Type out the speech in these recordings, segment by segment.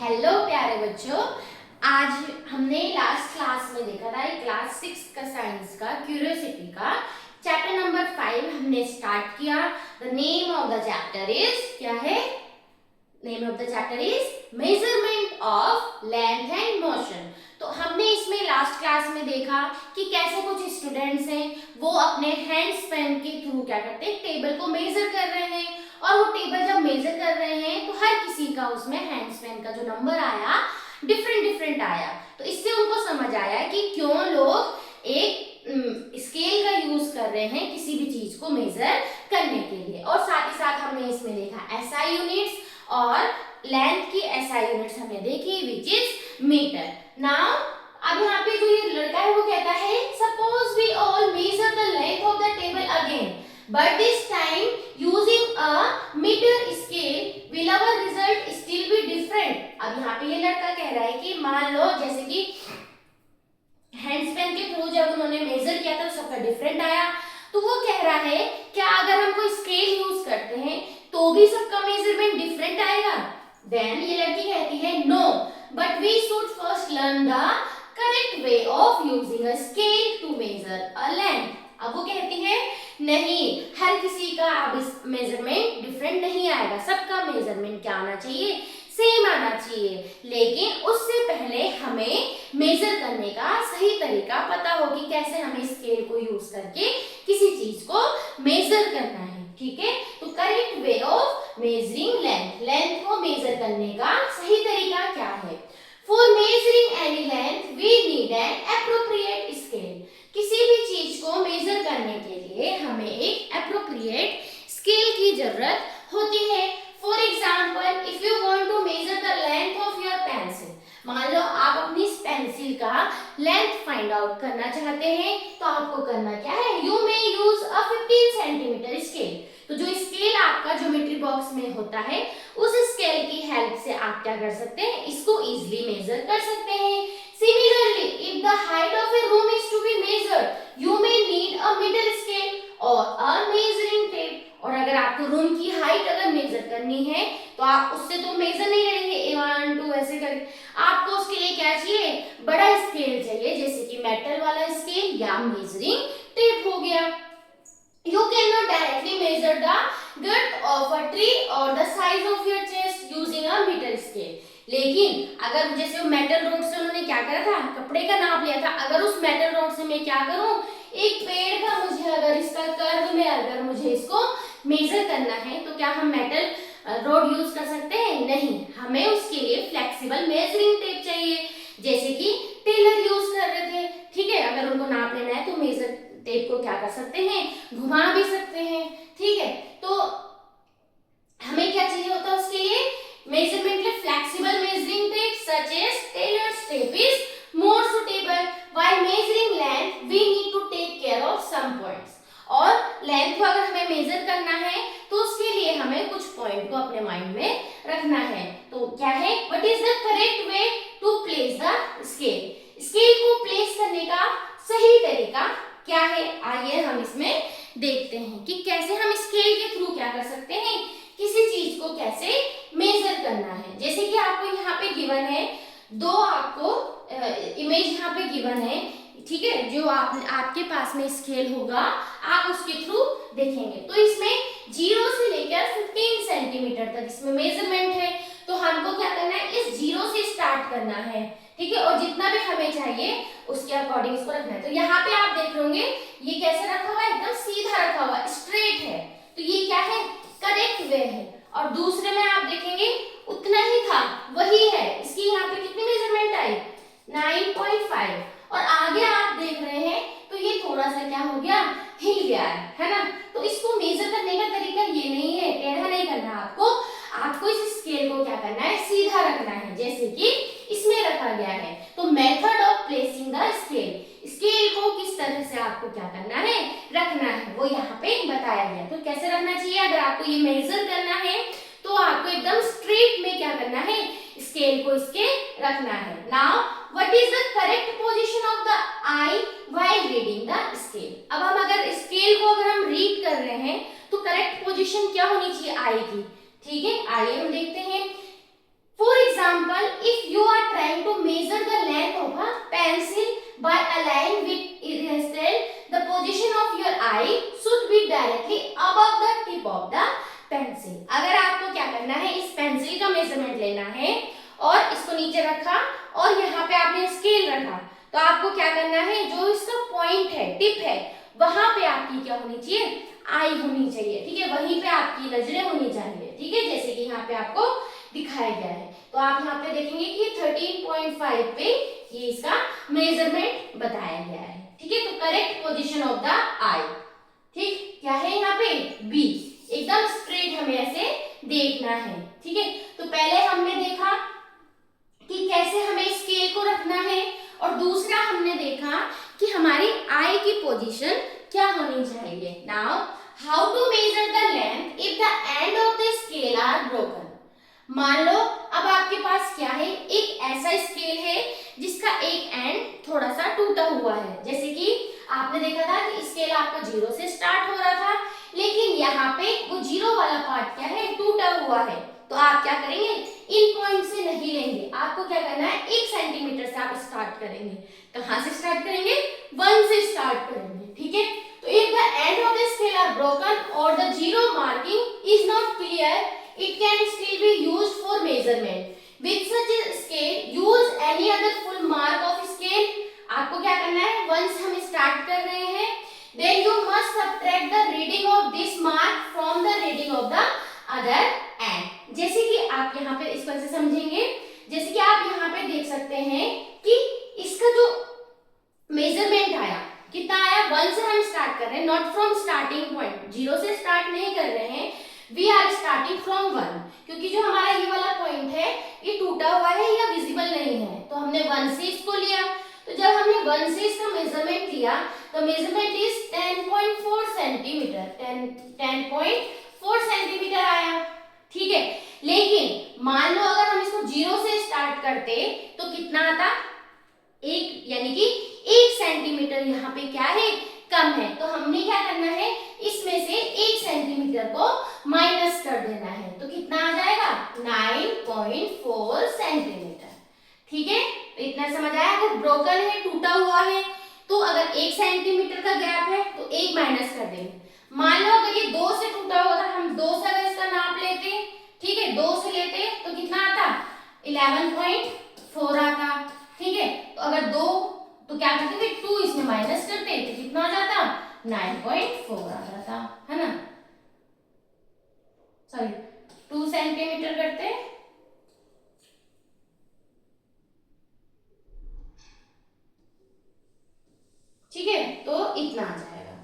Hello प्यारे बच्चों, आज हमने लास्ट क्लास में देखा था क्लास 6 का साइंस का क्यूरियोसिटी का चैप्टर नंबर 5 हमने स्टार्ट किया। The name of the chapter is क्या है? Name of the chapter is measurement of length and motion. तो हमने इसमें लास्ट क्लास में देखा कि कैसे कुछ स्टूडेंट्स हैं वो अपने हैंड स्पेन के थ्रू क्या करते हैं, टेबल को मेजर कर रहे हैं। और वो टेबल जब मेजर कर रहे हैं तो हर किसी का उसमें हैंड स्पेन का जो नंबर आया डिफरेंट आया। तो इससे उनको समझ आया कि क्यों लोग एक स्केल का यूज कर रहे हैं किसी भी चीज को मेजर करने के लिए। और साथ ही साथ हमने इसमें देखा एसआई यूनिट्स और लेंथ की एसआई यूनिट्स हमने देखी विच इज मीटर। नाउ अब यहाँ पे जो ये लड़का है वो कहता है suppose we all measure the length of the table again but this time using a meter scale will our result still be different। अब यहाँ पे ये लड़का कह रहा है कि मान लो जैसे कि हैंड स्पेन के थ्रू जब उन्होंने मेजर किया था तो सबका डिफरेंट आया। तो वो कह रहा है क्या अगर हम कोई स्केल यूज करते हैं तो भी सबका मेजरमेंट डिफरेंट आएगा? देन ये लड़की कहती है no but we should first learn the correct way of using a scale to measure a length. अब वो कहती है नहीं, हर किसी का अब इस मेजरमेंट डिफरेंट नहीं आएगा, सबका मेजरमेंट क्या आना चाहिए, सेम आना चाहिए। लेकिन उससे पहले हमें मेजर करने का सही तरीका पता हो कि कैसे हमें स्केल को यूज करके किसी चीज को मेजर करना है। ठीक है, तो correct way of measuring length, length को मेजर करने का सही तरीका क्या है? For measuring any length we need an appropriate scale. किसी भी चीज को मेजर करने के लिए हमें एक एप्रोप्रिएट स्केल की जरूरत होती है। For example if you want to measure the length of your pencil, मान लो आप अपनी इस पेंसिल का लेंथ फाइंड आउट करना चाहते हैं तो आपको करना क्या है, you may use a 15 centimetre scale. तो जो स्केल आपका ज्योमेट्री बॉक्स में होता है उस स्केल की हेल्प से आप क्या कर सकते हैं, इसको इजीली मेजर कर सकते हैं। Similarly, if the height of a room is to be measured, you may need a meter scale or a measuring tape। और अगर आपको रूम की हाइट अगर मेजर करनी है तो आप उससे तो मेजर नहीं करेंगे 1 2 ऐसे करके, आपको उसके लिए क्या चाहिए, बड़ा स्केल चाहिए, जैसे कि मेटल वाला स्केल या मेजरिंग टेप हो गया। You cannot directly measure the girth of a tree or the size of your chest using a meter scale। लेकिन अगर जैसे वो मेटल रोड से उन्होंने क्या करा था, कपड़े का नाप लिया था, अगर उस मेटल रोड से मैं क्या करूं, एक पेड़ का मुझे अगर इसका कर्व में अगर मुझे इसको मेजर करना है तो क्या हम मेटल रोड यूज कर सकते हैं? नहीं, हमें उसके लिए फ्लेक्सिबल मेजरिंग टेप चाहिए, जैसे कि टेलर यूज कर रहे थे। ठीक है, अगर उनको नाप लेना है तो मेजर टेप को क्या कर सकते हैं, घुमा भी सकते हैं। ठीक है, तो हमें क्या चाहिए होता है उसके लिए मेजरमेंट के flexible measuring tape such as tailor's tape is more suitable while measuring length we need to take care of some points. और लेंथ को अगर हमें मेजर करना है तो उसके लिए हमें कुछ पॉइंट को अपने माइंड में रखना है। तो क्या है, what is the correct way to place the scale, scale को प्लेस करने का सही तरीका क्या है? आइए हम इसमें देखते हैं कि कैसे हम स्केल के थ्रू क्या कर सकते हैं, किसी चीज को कैसे मेजर करना है। जैसे कि आपको यहाँ पे गिवन है दो, आपको इमेज यहाँ पे गिवन है। ठीक है, जो आपके पास में स्केल होगा आप उसके थ्रू देखेंगे तो इसमें 0 से लेकर 15 सेंटीमीटर तक इसमें मेजरमेंट है। तो हमको क्या करना है, इस 0 से स्टार्ट करना है। ठीक है, और जितना भी हमें चाहिए उसके अकॉर्डिंग इसको रखना है। तो यहाँ पे आप देख लोगे ये कैसे रखा हुआ है, एकदम सीधा रखा हुआ, स्ट्रेट है। तो ये क्या है, करेक्ट वे है। और दूसरे में आप देखेंगे उतना ही था, वही है। इसकी यहाँ पे कितनी मेजरमेंट आई, 9.5। और आगे आप देख रहे हैं तो ये थोड़ा सा क्या हो गया, हिल गया है ना। तो इसको मेजर करने का तरीका ये नहीं है, टेढ़ा नहीं करना आपको, आपको इस स्केल को क्या करना है, सीधा रखना है, जैसे कि इसमें रखा गया है। तो method of placing the scale, scale को किस तरह से आपको क्या करना है, रखना है, वो यहाँ पे बताया गया। तो कैसे रखना चाहिए, अगर आपको ये मेजर करना है तो आपको एकदम स्ट्रेट में क्या करना है, स्केल को इसके रखना है। Now what is the correct position of the I while reading the scale. अब हम अगर स्केल को अगर हम रीड कर रहे हैं तो करेक्ट पोजीशन क्या होनी चाहिए आई की। ठीक है, आइए हम देखते हैं। For example, if you are trying to measure the length of a pencil by a line with eraser, the position of your eye should be directly above the tip of the pencil. अगर आपको क्या करना है, इस pencil का measurement लेना है और इसको नीचे रखा और यहाँ पे आपने स्केल रखा, तो आपको क्या करना है, जो इसका पॉइंट है, टिप है, वहां पे आपकी क्या होनी चाहिए, आई होनी चाहिए, ठीक है, वहीं पे आपकी नजरें होनी चाहिए, ठीक है, जैसे कि यहाँ पे आपको दिखाया गया है। तो आप यहाँ पे देखेंगे कि 13.5 पे ये इसका मेजरमेंट बताया गया है, ठीक है। तो करेक्ट पोजीशन ऑफ द आई, ठीक, क्या है यहाँ पे, बी, एकदम स्ट्रेट हमें ऐसे देखना है, ठीक है। तो पहले हमने देखा कि कैसे हमें स्केल को रखना है, और दूसरा हमने देखा कि हमारी आई की पोजीशन क्या होनी चाहिए। Now how to measure the length if the end of the scale are broken. मान लो अब आपके पास क्या है, एक ऐसा स्केल है जिसका एक एंड थोड़ा सा टूटा हुआ है, जैसे कि आपने देखा था कि स्केल आपका 0 से स्टार्ट हो रहा था, लेकिन यहाँ पे वो 0 वाला पार्ट क्या है, टूटा हुआ है। तो आप क्या करेंगे, इन पॉइंट से नहीं लेंगे, आपको क्या करना है, 1 सेंटीमीटर से आप स्टार्ट करेंगे। कहाँ से स्टार्ट करेंगे, 1 से स्टार्ट करेंगे, ठीक है। तो if the end of the scale are broken और the 0 marking is not clear, it can still be used for measurement. With such a scale, use any other full mark of scale. आपको क्या करना है, once हम start कर रहे हैं, then you must subtract the reading of this mark from the reading of the other end. जैसे कि आप यहाँ पे इसको ऐसे समझेंगे, जैसे कि आप यहाँ पे देख सकते हैं कि इसका जो मेजरमेंट आया, कितना आया, 1 से हम स्टार्ट कर रहे हैं, नॉट फ्रॉम स्टार्टिंग पॉइंट, 0 से स्टार्ट नहीं कर रहे हैं, वी आर स्टार्टिंग फ्रॉम 1, क्योंकि जो हमारा ये वाला पॉइंट है ये टूटा हुआ है या विजिबल नहीं है, तो हमने 1 से इसको लिया। तो जब हमने 1 से इसका मेजरमेंट लिया, तो मेजरमेंट इज 10.4 सेंटीमीटर, 10.4 सेंटीमीटर आया, ठीक है। लेकिन मान लो अगर हम इसको 0 से स्टार्ट करते तो कितना आता, 1, यानी कि 1 सेंटीमीटर यहाँ पे क्या है, कम है। तो हमने क्या करना है, इसमें से 1 सेंटीमीटर को माइनस कर देना है, तो कितना आ जाएगा, 9.4 सेंटीमीटर, ठीक है। तो इतना समझ आया। अगर ब्रोकन है, टूटा हुआ है, तो अगर 1 सेंटीमीटर का गैप है तो 1 माइनस कर देंगे। मान लो अगर ये 2 से टूटा हुआ था, हम 2 से अगर इसका नाप लेते, ठीक है, 2 से लेते तो कितना आता, 11.4 आता, ठीक है। तो अगर 2 तो क्या करते, फिर 2 इसमें माइनस करते तो कितना आ जाता, 9.4 आ जाता, है ना, सॉरी 2 सेंटीमीटर करते, ठीक है, तो इतना आ जाएगा,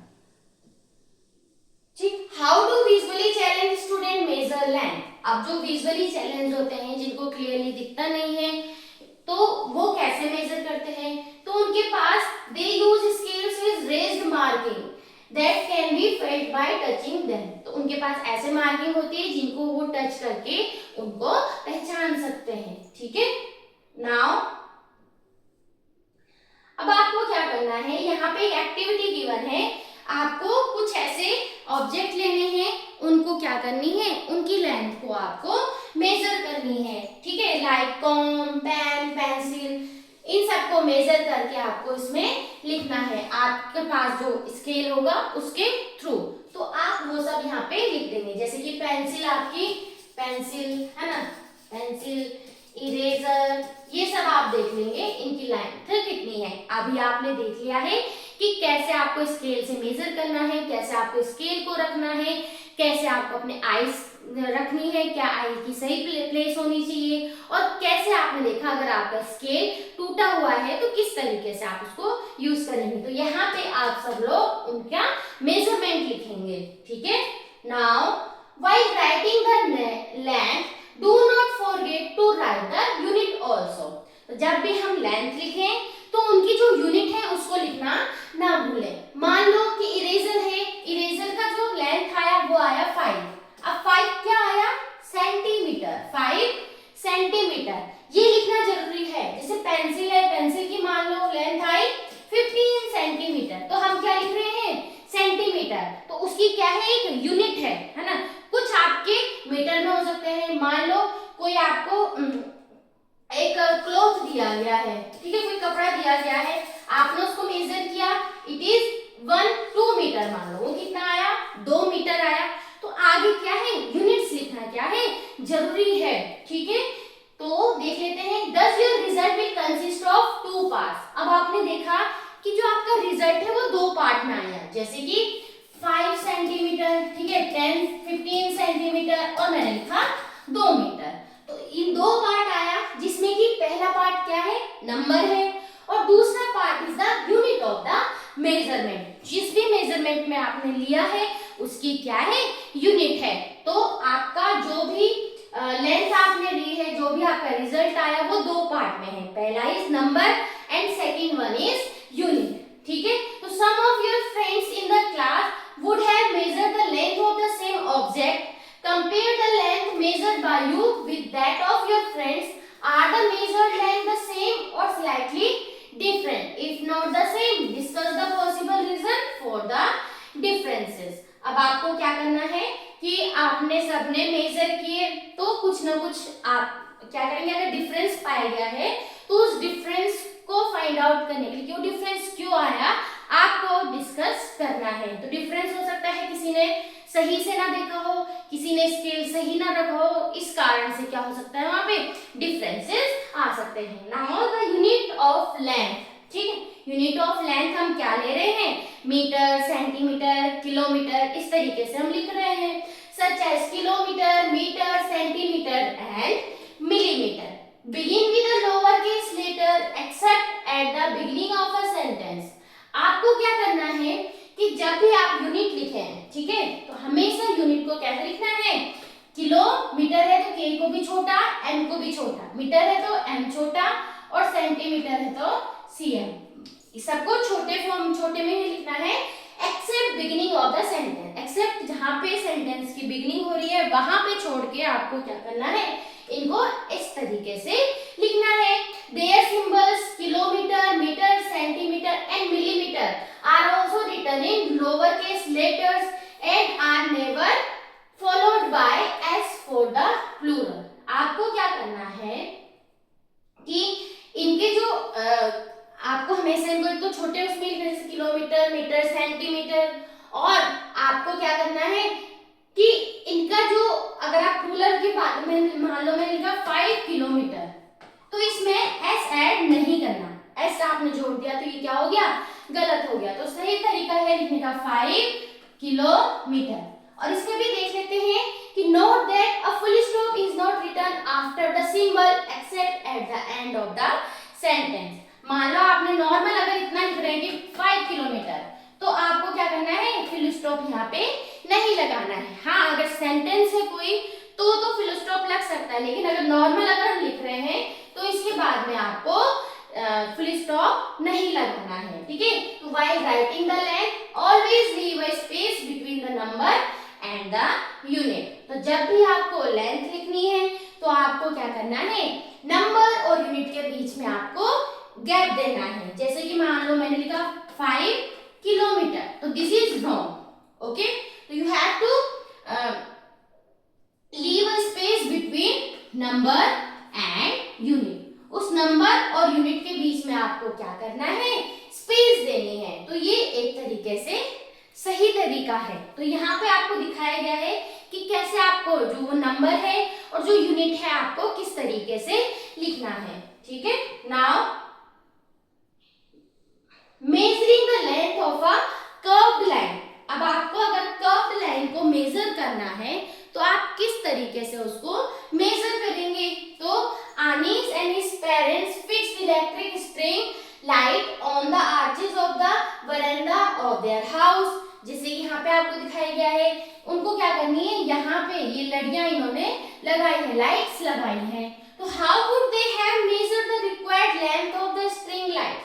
ठीक। How to visually challenge student measure length. अब जो विजुअली चैलेंज होते हैं, जिनको क्लियरली दिखता नहीं है, तो वो कैसे मेजर करते हैं, तो उनके पास they use scales with raised marking that can be felt by touching them. तो उनके पास ऐसे मार्किंग होती है जिनको वो टच करके उनको पहचान सकते हैं, ठीक है। नाउ अब आपको क्या करना है, यहाँ पे एक एक्टिविटी गिवन है, आपको कुछ ऐसे ऑब्जेक्ट लेने हैं, उनको क्या करनी है, उनकी लेंथ को आपको मेजर करनी है, ठीक है, लाइक कॉम, पेन, पेंसिल, इन सबको मेजर करके आपको इसमें लिखना है, आपके पास जो स्केल होगा उसके थ्रू। तो आप वो सब यहाँ पे लिख देंगे, जैसे कि पेंसिल, आपकी पेंसिल है ना, पेंसिल, इरेजर, ये सब आप देख लेंगे इनकी लेंथ कितनी है। अभी आपने देख लिया है कि कैसे आपको स्केल से मेजर करना है, कैसे आपको स्केल को रखना है, कैसे आपको अपने आईज रखनी है, क्या आई की सही प्लेस होनी चाहिए, और कैसे आपने देखा अगर आपका स्केल टूटा हुआ है तो किस तरीके से आप उसको यूज करेंगे। तो यहाँ पे आप सब लोग उनका मेजरमेंट लिखेंगे, ठीक है। Now while writing the length do not forget to write the unit also. तो जब भी हम लेंथ लिखें तो उनकी जो यूनिट है उसको लिखना ना भूलें। मान लो कि इरेजर है, इरेजर का जो लेंथ आया वो आया 5, अब 5 क्या आया, सेंटीमीटर, 5 सेंटीमीटर, ये लिखना जरूरी है। जैसे पेंसिल है, पेंसिल की मान लो लेंथ आई 15 सेंटीमीटर, तो हम क्या लिख रहे हैं, सेंटीमीटर, तो उसकी क्या है, एक यूनिट है ना। कुछ आपके मीटर में हो सकते हैं, मान लो कोई आपको एक क्लॉथ दिया गया है, ठीक है, कोई कपड़ा दिया गया है, आपने उसको मेजर किया, इट इज 2 मीटर, मान लो वो कितना आया, 2 मीटर आया। तो आगे क्या है, यूनिट्स लिखना क्या है, जरूरी है, ठीक है। तो देख लेते हैं, does your result will consist of 2 parts. अब आपने देखा कि जो आपका रिजल्ट है वो 2 पार्ट में आया, जैसे कि 5 सेंटीमीटर, ठीक है, 10-15 सेंटीमीटर, और मैंने लिखा 2 मीटर। तो इन 2 पार्ट आया, जिसमें कि पहला पार्ट क्या है, नंबर है, और दूसरा part is the unit of the measurement. जिस भी मेजरमेंट में आपने लिया है उसकी क्या है, यूनिट है। तो आपका जो भी लेंथ आपने ली है, जो भी आपका रिजल्ट आया वो 2 पार्ट में है, पहला is number and second one is unit, ठीक है। तो some of your friends in the class would have measured the length of the same object, compare the length measured by you with that of your friends, are the measured length the same or slightly different, if not the same discuss the possible reason for the differences। अब आपको क्या करना है कि आपने सबने major किए, तो कुछ ना कुछ आप क्या करेंगे, अगर डिफरेंस पाया गया है तो उस डिफरेंस को फाइंड आउट करने के लिए, क्यों डिफरेंस क्यों आया, आपको डिस्कस करना है। तो डिफरेंस हो सकता है किसी ने सही से ना देखा हो, किसी ने स्केल सही ना रखा हो, इस कारण से क्या हो सकता है, वहां पे डिफरेंसेस आ सकते हैं। Now the unit of length, ठीक है, यूनिट ऑफ लेंथ हम क्या ले रहे हैं, मीटर, सेंटीमीटर, किलोमीटर, इस तरीके से हम लिख रहे हैं, such as kilometre, metre, centimetre and millimetre. Begin with the lower case letter except at the beginning of a sentence. आपको क्या करना है कि जब भी आप यूनिट लिखें, ठीक है, तो हमेशा यूनिट को कैसे लिखना है, किलोमीटर है तो के को भी छोटा, एम को भी छोटा, मीटर है तो एम छोटा, और सेंटीमीटर है तो सीएम, सबको छोटे फॉर्म, छोटे में ही लिखना है, except beginning of the sentence. Except जहां पे सेंटेंस की बिगिनिंग हो रही है वहां पे छोड़ के आपको क्या करना है, इनको इस तरीके से लिखना है। Their symbols kilometre, metre, centimetre and millimetre are also written in lowercase letters and are never followed by s for the plural। आपको क्या करना है कि इनके जो आपको हमेशा इनको एक तो छोटे उसमें लिखना, जैसे किलोमीटर, मीटर, सेंटीमीटर, और आपको क्या करना है कि इनका जो, अगर आप प्लूरल की बात में मान लो मैंने लिखा 5 किलोमीटर, तो इसमें s ऐड नहीं करना, s आपने जोड़ दिया तो ये क्या हो गया, गलत हो गया। तो सही तरीका है लिखने का 5 किलोमीटर। और इसमें भी देख लेते हैं कि note that a full stop is not written after the symbol except at the end of the sentence. मान लो आपने नॉर्मल अगर इतना लिख रहे हैं कि 5 किलोमीटर, तो आपको क्या करना है, फुल स्टॉप यहाँ पे नहीं लगाना है। हाँ, अगर सेंटेंस है कोई तो फुल स्टॉप लग सकता है, लेकिन अगर नॉर्मल अगर हम लिख रहे हैं तो इसके बाद में आपको फुल स्टॉप नहीं लगाना है, ठीक है। तो while writing the length always leave a space between the number and the unit. तो जब भी आपको लेंथ लिखनी है तो आपको क्या करना है, नंबर और यूनिट के बीच में आपको गैप देना है। जैसे कि मान लो मैंने लिखा 5 किलोमीटर, तो दिस इज रॉन्ग, ओके। तो you have to leave a space between number and unit. उस नंबर और यूनिट के बीच में आपको क्या करना है, स्पेस देनी है। तो ये एक तरीके से सही तरीका है। तो यहाँ पे आपको दिखाया गया है कि कैसे आपको जो वो नंबर है और जो यूनिट है आपको किस तरीके से लिखना है, ठीक है। Now measuring the length of a curved line. अब आपको अगर कर्व्ड लाइन को मेजर करना है तो आप किस तरीके से उसको मेजर करेंगे। तो Anis and his parents fixed electric string light on the arches of the veranda of their house। जैसे यहाँ पे आपको दिखाया गया है, उनको क्या करनी है, यहाँ पे ये लड़ियां इन्होंने लगाई है, लाइट्स लगाई हैं। तो how would they have measured the required length of the string light?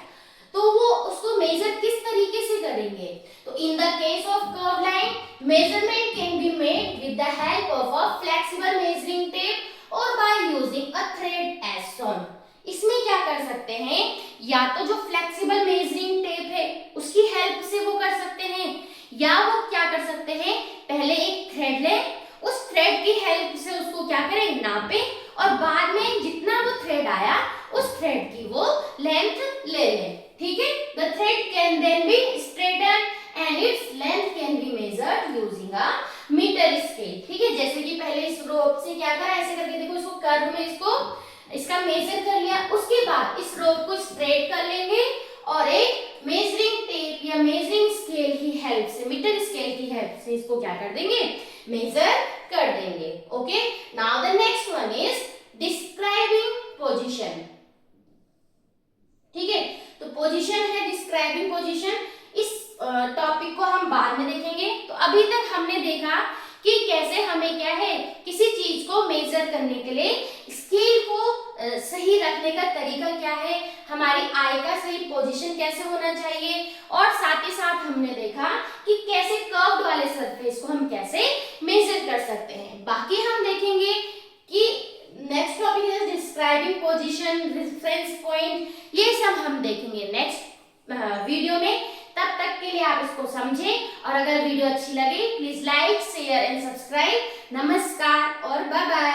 तो वो उसको मेजर किस तरीके से करेंगे। तो in the case of curve line measurement can be made with the help of a flexible measuring tape और by using a thread as shown. इसमें क्या कर सकते हैं, या तो जो फ्लेक्सिबल मेजरिंग टेप है उसकी हेल्प से वो कर सकते हैं, या वो क्या कर सकते हैं, पहले एक थ्रेड लें, उस थ्रेड की हेल्प से उसको क्या करें, नापे और बाद में जितना वो थ्रेड आया उस थ्रेड की वो लेंथ ले लें, ठीक है। The thread can then be straighten and its length can be measured using a metre scale, ठीक है। जैसे कि पहले इस रोप से क्या करा, ऐसे करके देखो इसको कर्व में इसका मेजर कर लिया, उसके बाद इस रोप को स्ट्रेट कर लेंगे और एक मेजरिंग टेप या मेजरिंग स्केल की हेल्प से, मीटर स्केल की हेल्प से इसको क्या कर देंगे, मेजर कर देंगे। Okay, now the next one is describing position, ठीक है। तो पोजीशन है, डिस्क्राइबिंग पोजीशन, इस टॉपिक को हम बाद में देखेंगे। तो अभी तक हमने देखा कि कैसे हमें क्या है, किसी चीज को मेजर करने के लिए स्केल को सही रखने का तरीका क्या है, हमारी आई का सही पोजीशन कैसे होना चाहिए, और साथ ही साथ हमने देखा कि कैसे कर्व्ड वाले सरफेस को हम कैसे मेजर कर सकते हैं। बाकी हम देखेंगे कि नेक्स्ट टॉपिक है डिस्क्राइबिंग पोजीशन, रेफरेंस पॉइंट, ये सब हम देखेंगे नेक्स्ट वीडियो में। तब तक के लिए आप इसको समझें, और अगर वीडियो अच्छी लगे please like, share and subscribe. नमस्कार और बाय बाय।